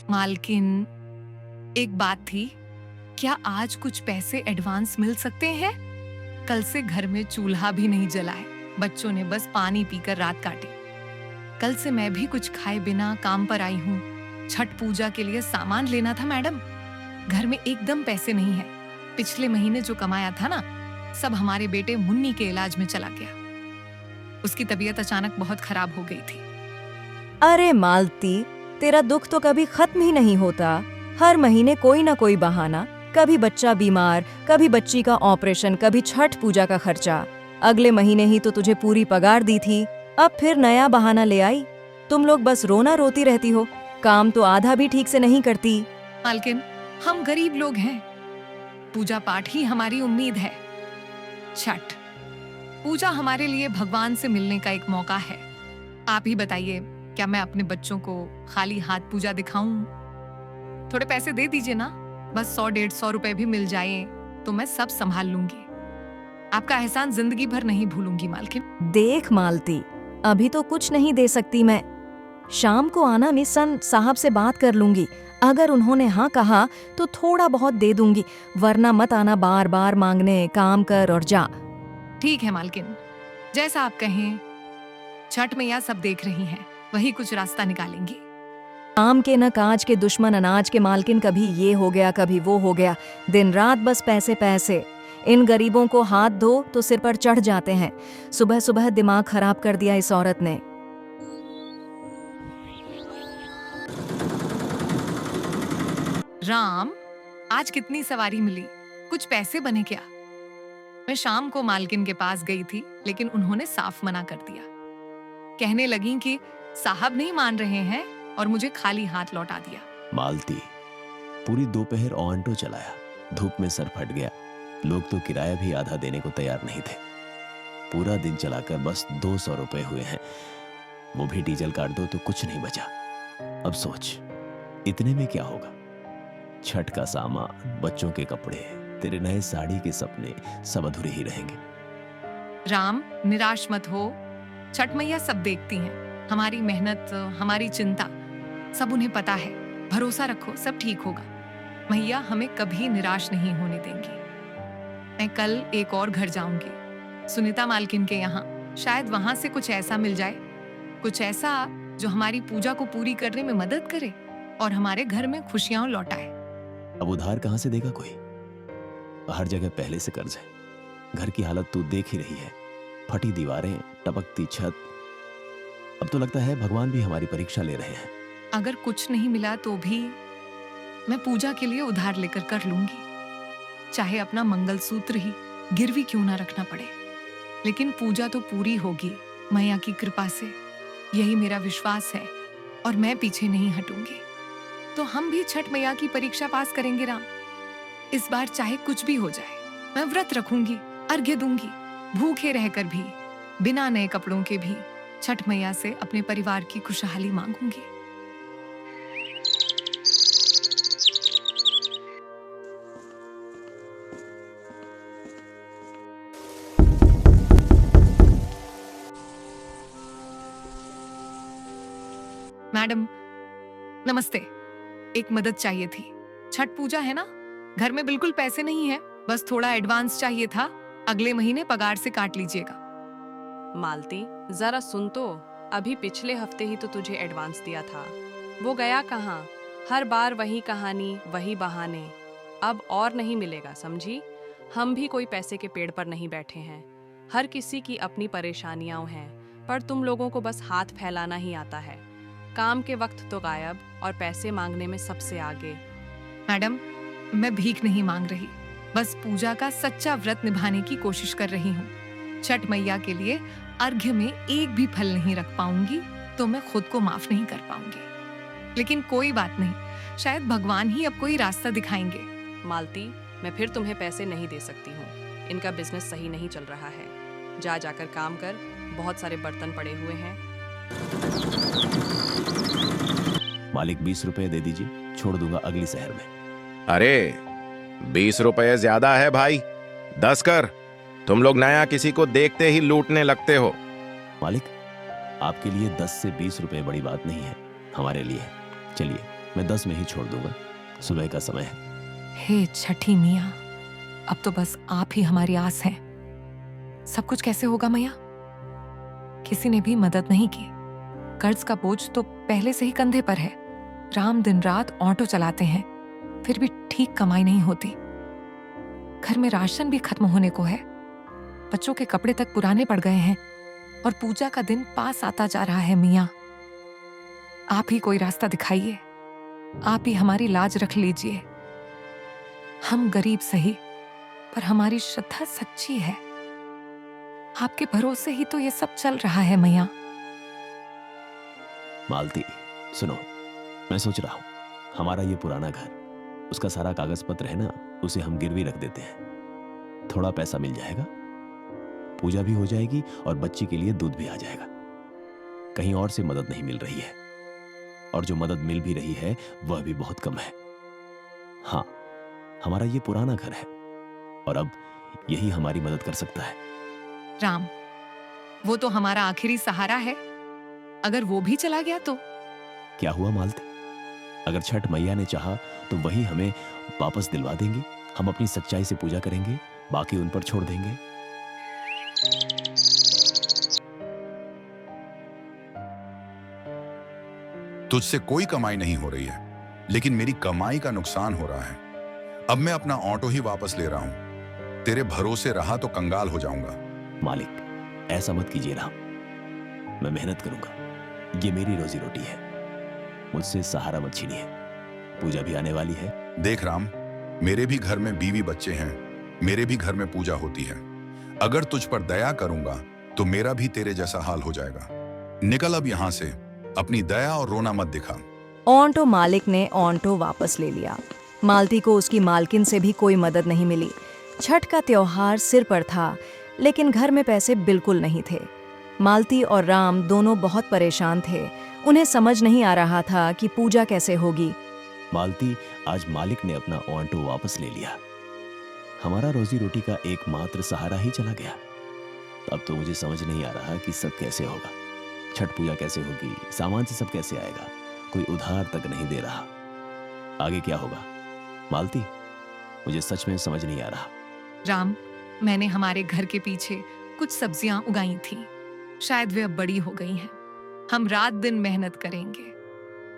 मालकिन, एक बात थी, क्या आज कुछ पैसे एडवांस मिल सकते हैं? कल से घर में चूल्हा भी नहीं जला है, बच्चों ने बस पानी पीकर रात काटी। कल से मैं भी कुछ खाए बिना काम पर आई हूँ। छठ पूजा के लिए सामान लेना था मैडम। घर में एकदम पैसे नहीं है। पिछले महीने जो कमाया था ना, सब हमारे बेटे मुन्नी के इलाज में चला गया। उसकी तबीयत अचानक बहुत खराब हो गई थी। अरे मालती, तेरा दुख तो कभी खत्म ही नहीं होता। हर महीने कोई ना कोई बहाना, कभी बच्चा बीमार, कभी बच्ची का ऑपरेशन, कभी छठ पूजा का खर्चा। अगले महीने ही तो तुझे पूरी पगार दी थी, अब फिर नया बहाना ले आई। तुम लोग बस रोना रोती रहती हो, काम तो आधा भी ठीक से नहीं करती। मालकिन, हम गरीब लोग हैं। पूजा पाठ ही हमारी उम्मीद है। छठ पूजा हमारे लिए भगवान से मिलने का एक मौका है। आप ही बताइए, क्या मैं अपने बच्चों को खाली हाथ पूजा दिखाऊं? थोड़े पैसे दे दीजिए ना, बस 100-150 रुपए भी मिल जाए तो मैं सब संभाल लूंगी। आपका एहसान जिंदगी भर नहीं भूलूंगी मालकिन। देख मालती, अभी तो कुछ नहीं दे सकती मैं। शाम को आना, मिसन साहब से बात कर लूंगी। अगर उन्होंने हाँ कहा तो थोड़ा बहुत दे दूंगी, वरना मत आना बार बार मांगने। काम कर और जा। ठीक है मालकिन, जैसा आप कहें। छठ मैया सब देख रही हैं, वही कुछ रास्ता निकालेंगी। काम के न काज के दुश्मन अनाज के मालकिन, कभी ये हो गया कभी वो हो गया, दिन रात बस पैसे पैसे। इन गरीबों को हाथ धो तो सिर पर चढ़ जाते हैं। सुबह सुबह दिमाग खराब कर दिया इस औरत ने। राम, आज कितनी सवारी मिली? कुछ पैसे बने क्या? मैं शाम को मालकिन के पास गई थी, लेकिन उन्होंने साफ मना कर दिया। कहने लगी कि साहब नहीं मान रहे हैं और मुझे खाली हाथ लौटा दिया। मालती, पूरी दोपहर ऑटो चलाया, धूप में सर फट गया। लोग तो किराया भी आधा देने को तैयार नहीं थे। पूरा दिन चलाकर बस 200 रुपए हुए हैं, वो भी डीजल काट दो तो कुछ नहीं बचा। अब सोच, इतने में क्या होगा? छठ का सामान, बच्चों के कपड़े, तेरे नए साड़ी के सपने सब अधूरे ही रहेंगे। राम, निराश मत हो। छठ मैया सब देखती हैं, हमारी मेहनत, हमारी चिंता, सब उन्हें पता है। भरोसा रखो, सब ठीक होगा। मैया हमें कभी निराश नहीं होने देंगी। मैं कल एक और घर जाऊंगी, सुनीता मालकिन के यहाँ। शायद वहां से कुछ ऐसा मिल जाए, कुछ ऐसा जो हमारी पूजा को पूरी करने में मदद करे और हमारे घर में खुशियां लौटाए। अब उधार कहां से देगा कोई? हर जगह पहले से कर्ज है। घर की हालत तू देख ही रही है, फटी दीवारें, टपकती छत। अब तो लगता है भगवान भी हमारी परीक्षा ले रहे हैं। अगर कुछ नहीं मिला तो भी मैं पूजा के लिए उधार लेकर कर लूंगी, चाहे अपना मंगलसूत्र ही गिरवी क्यों ना रखना पड़े। लेकिन पूजा तो पूरी होगी मैया की कृपा से, यही मेरा विश्वास है और मैं पीछे नहीं हटूंगी। तो हम भी छठ मैया की परीक्षा पास करेंगे राम। इस बार चाहे कुछ भी हो जाए, मैं व्रत रखूंगी, अर्घ्य दूंगी, भूखे रहकर भी, बिना नए कपड़ों के भी छठ मैया से अपने परिवार की खुशहाली मांगूंगी। मैडम नमस्ते, एक मदद चाहिए थी। छठ पूजा है ना, घर में बिल्कुल पैसे नहीं है, बस थोड़ा एडवांस चाहिए था। अगले महीने पगार से काट लीजिएगा। मालती, जरा सुन तो, अभी पिछले हफ्ते ही तो तुझे एडवांस दिया था, वो गया कहाँ? हर बार वही कहानी, वही बहाने। अब और नहीं मिलेगा, समझी? हम भी कोई पैसे के पेड़ पर नहीं बैठे हैं। हर किसी की अपनी परेशानियां हैं, पर तुम लोगों को बस हाथ फैलाना ही आता है। काम के वक्त तो गायब और पैसे मांगने में सबसे आगे। मैडम, मैं भीख नहीं मांग रही, बस पूजा का सच्चा व्रत निभाने की कोशिश कर रही हूँ। छठ मैया के लिए अर्घ्य में एक भी फल नहीं रख पाऊंगी तो मैं खुद को माफ नहीं कर पाऊंगी। लेकिन कोई बात नहीं, शायद भगवान ही अब कोई रास्ता दिखाएंगे। मालती, मैं फिर तुम्हें पैसे नहीं दे सकती हूँ, इनका बिजनेस सही नहीं चल रहा है। जा जाकर काम कर, बहुत सारे बर्तन पड़े हुए हैं। मालिक 20 रुपए दे दीजिए, छोड़ दूंगा अगली शहर में। अरे 20 रुपए ज्यादा है भाई, 10 कर। तुम लोग नया किसी को देखते ही लूटने लगते हो। मालिक, आपके लिए 10 से 20 रुपए बड़ी बात नहीं है, हमारे लिए। चलिए मैं 10 में ही छोड़ दूंगा, सुबह का समय है। हे छठी मियाँ, अब तो बस आप ही हमारी आस हैं। सब कुछ कैसे होगा मैया? किसी ने भी मदद नहीं की। कर्ज का बोझ तो पहले से ही कंधे पर है। राम दिन रात ऑटो चलाते हैं, फिर भी ठीक कमाई नहीं होती। घर में राशन भी खत्म होने को है। बच्चों के कपड़े तक पुराने पड़ गए हैं और पूजा का दिन पास आता जा रहा है। मियाँ, आप ही कोई रास्ता दिखाइए। आप ही हमारी लाज रख लीजिए। हम गरीब सही, पर हमारी श्रद्धा सच्ची है। आपके भरोसे ही तो ये सब चल रहा है मैया। मालती, सुनो, मैं सोच रहा हूं हमारा ये पुराना घर, उसका सारा कागज पत्र है ना, उसे हम गिरवी रख देते हैं। थोड़ा पैसा मिल जाएगा, पूजा भी हो जाएगी और बच्ची के लिए दूध भी आ जाएगा। कहीं और से मदद नहीं मिल रही है, और जो मदद मिल भी रही है वह भी बहुत कम है। हाँ, हमारा ये पुराना घर है और अब यही हमारी मदद कर सकता है। राम, वो तो हमारा आखिरी सहारा है। अगर वो भी चला गया तो? क्या हुआ मालती? अगर छठ मैया ने चाहा तो वही हमें वापस दिलवा देंगी। हम अपनी सच्चाई से पूजा करेंगे, बाकी उन पर छोड़ देंगे। तुझसे कोई कमाई नहीं हो रही है, लेकिन मेरी कमाई का नुकसान हो रहा है। अब मैं अपना ऑटो ही वापस ले रहा हूं। तेरे भरोसे रहा तो कंगाल हो जाऊंगा। मालिक, ऐसा मत कीजिए राम। मैं मेहनत करूंगा, ये मेरी रोजी रोटी है। मुझसे सहारा मत छीनिए। पूजा भी आने वाली है। देख राम, मेरे भी घर में बीवी बच्चे हैं, मेरे भी घर में पूजा होती है। अगर तुझ पर दया करूंगा तो मेरा भी तेरे जैसा हाल हो जाएगा। निकल अब यहां से, अपनी दया और रोना मत दिखा। ऑटो मालिक ने ऑटो वापस ले लिया। मालती को उसकी मालकिन से भी कोई मदद नहीं मिली। छठ का त्योहार सिर पर था, लेकिन घर में पैसे बिल्कुल नहीं थे। मालती और राम दोनों बहुत परेशान थे। उन्हें समझ नहीं आ रहा था कि पूजा कैसे होगी। मालती, आज मालिक ने अपना ऑटो वापस ले लिया। हमारा रोजी रोटी का एकमात्र सहारा ही चला गया। अब तो मुझे समझ नहीं आ रहा कि सब कैसे होगा। छठ पूजा कैसे होगी, सामान से सब कैसे आएगा, कोई उधार तक नहीं दे रहा। आगे क्या होगा मालती? मुझे सच में समझ नहीं आ रहा। राम, मैंने हमारे घर के पीछे कुछ सब्जियां उगाई थी। शायद वे अब बड़ी हो गई हैं। हम रात दिन मेहनत करेंगे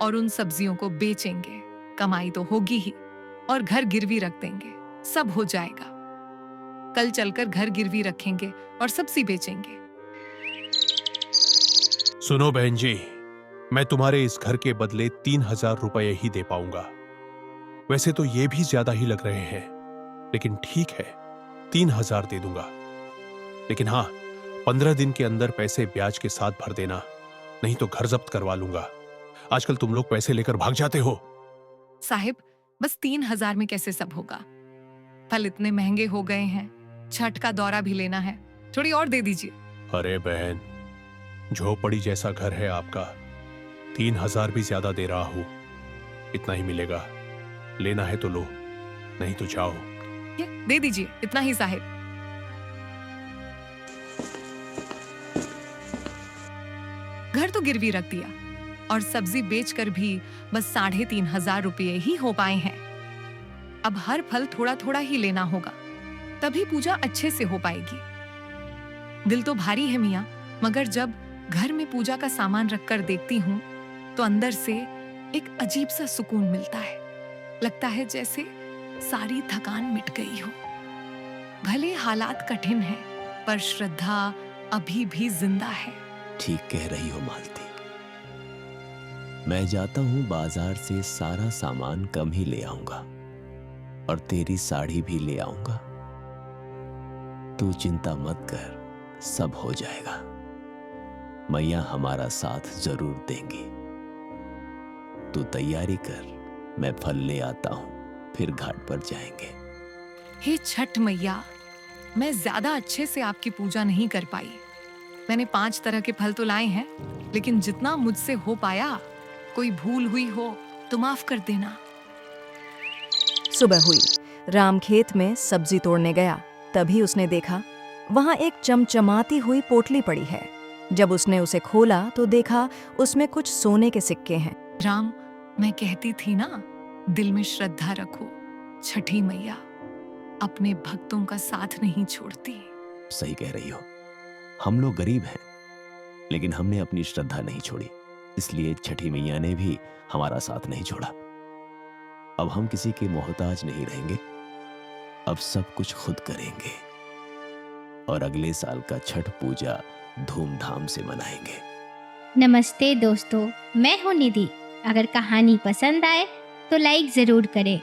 और उन सब्जियों को बेचेंगे। कमाई तो होगी ही, और घर गिरवी रख देंगे, सब हो जाएगा। कल चलकर घर गिरवी रखेंगे और सब्जी बेचेंगे। सुनो बहन जी, मैं तुम्हारे इस घर के बदले 3000 रुपए ही दे पाऊंगा। वैसे तो ये भी ज्यादा ही लग रहे हैं, लेकिन ठीक है, 3000 दे दूंगा। लेकिन हाँ, 15 दिन के अंदर पैसे ब्याज के साथ भर देना, नहीं तो घर जब्त करवा लूंगा। आजकल तुम लोग पैसे लेकर भाग जाते हो। साहिब, बस 3000 में कैसे सब होगा? फल इतने महंगे हो गए हैं, छठ का दौरा भी लेना है, थोड़ी और दे दीजिए। अरे बहन, झोपड़ी जैसा घर है आपका, 3000 भी ज्यादा दे रहा हूं। इतना ही मिलेगा, लेना है तो लो, नहीं तो जाओ। ये दे दीजिए, इतना ही साहिब। घर तो गिरवी रख दिया और सब्जी बेचकर भी बस 3500 रुपये ही हो पाए हैं। अब हर फल थोड़ा थोड़ा ही लेना होगा, तभी पूजा अच्छे से हो पाएगी। दिल तो भारी है मियाँ, मगर जब घर में पूजा का सामान रखकर देखती हूँ तो अंदर से एक अजीब सा सुकून मिलता है। लगता है जैसे सारी थकान मिट गई हो। भले हालात कठिन हैं, पर श्रद्धा अभी भी जिंदा है। ठीक कह रही हो मालती। मैं जाता हूं बाजार से, सारा सामान कम ही ले आऊंगा और तेरी साड़ी भी ले आऊंगा। तू चिंता मत कर, सब हो जाएगा। मैया हमारा साथ जरूर देंगी। तू तैयारी कर, मैं फल ले आता हूं, फिर घाट पर जाएंगे। हे छठ मैया, मैं ज्यादा अच्छे से आपकी पूजा नहीं कर पाई। मैंने 5 तरह के फल तो लाए हैं, लेकिन जितना मुझसे हो पाया, कोई भूल हुई हो तो माफ कर देना। सुबह हुई। राम खेत में सब्जी तोड़ने गया। तभी उसने देखा वहां एक चमचमाती हुई पोटली पड़ी है। जब उसने उसे खोला तो देखा उसमें कुछ सोने के सिक्के हैं। राम, मैं कहती थी ना, दिल में श्रद्धा रखो, छठी मैया अपने भक्तों का साथ नहीं छोड़ती। सही कह रही हो। हम लोग गरीब हैं, लेकिन हमने अपनी श्रद्धा नहीं छोड़ी, इसलिए छठी मैया ने भी हमारा साथ नहीं छोड़ा। अब हम किसी के मोहताज नहीं रहेंगे, अब सब कुछ खुद करेंगे और अगले साल का छठ पूजा धूमधाम से मनाएंगे। नमस्ते दोस्तों, मैं हूँ निधि। अगर कहानी पसंद आए तो लाइक ज़रूर करें